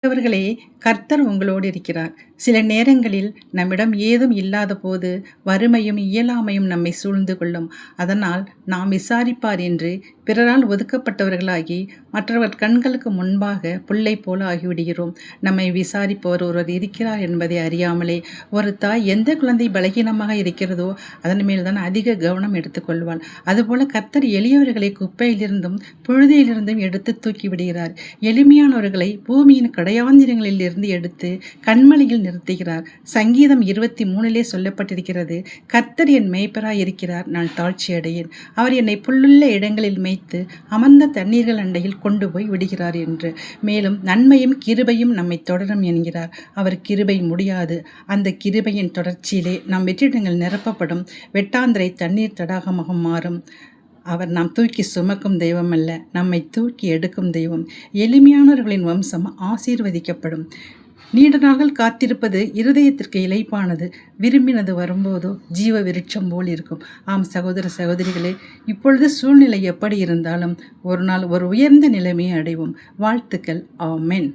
அவர்களே, கர்த்தர் உங்களோடு இருக்கிறார். சில நேரங்களில் நம்மிடம் ஏதும் இல்லாத போது வறுமையும் இயலாமையும் நம்மை சூழ்ந்து கொள்ளும். அதனால் நாம் விசாரிப்பார் என்று பிறரால் ஒதுக்கப்பட்டவர்களாகி மற்றவர் கண்களுக்கு முன்பாக புல்லை போல ஆகிவிடுகிறோம். நம்மை விசாரிப்பவர் ஒருவர் இருக்கிறார் என்பதை அறியாமலே ஒரு தாய் எந்த குழந்தை பலகீனமாக இருக்கிறதோ அதன் மேல்தான் அதிக கவனம் எடுத்துக்கொள்வாள். அதுபோல கர்த்தர் எளியவர்களை குப்பையிலிருந்தும் புழுதியிலிருந்தும் எடுத்து தூக்கி விடுகிறார். எளிமையானவர்களை பூமியின் கடையாந்திரங்களில் இருந்து எடுத்து கண்மலையில் நிறுத்துகிறார். சங்கீதம் 23 சொல்லப்பட்டிருக்கிறது, கர்த்தர் என் மேய்ப்பராய் இருக்கிறார், நான் தாழ்ச்சி அடையேன். அவர் என்னை புல்லுள்ள இடங்களில் மேய்த்து அமர்ந்த தண்ணீர்கள் அண்டையில் கொண்டு போய் விடுகிறார் என்று. மேலும் நன்மையும் கிருபையும் நம்மை தொடரும் என்கிறார். அவர் கிருபை முடியாது. அந்த கிருபையின் தொடர்ச்சியிலே நம் வெற்றிடங்கள் நிரப்பப்படும். வெட்டாந்திரை தண்ணீர் தடாகமாக மாறும். அவர் நாம் தூக்கி சுமக்கும் தெய்வம் அல்ல, நம்மை தூக்கி எடுக்கும் தெய்வம். எளிமையானவர்களின் வம்சம் ஆசீர்வதிக்கப்படும். நீண்ட நாள்கள் காத்திருப்பது இருதயத்திற்கு இளைப்பானது. விரும்பினது வரும்போதோ ஜீவ விருட்சம் போல் இருக்கும். ஆம் சகோதர சகோதரிகளே, இப்பொழுது சூழ்நிலை எப்படி இருந்தாலும் ஒரு நாள் ஒரு உயர்ந்த நிலைமையை அடைவோம். வாழ்த்துக்கள். ஆமென்.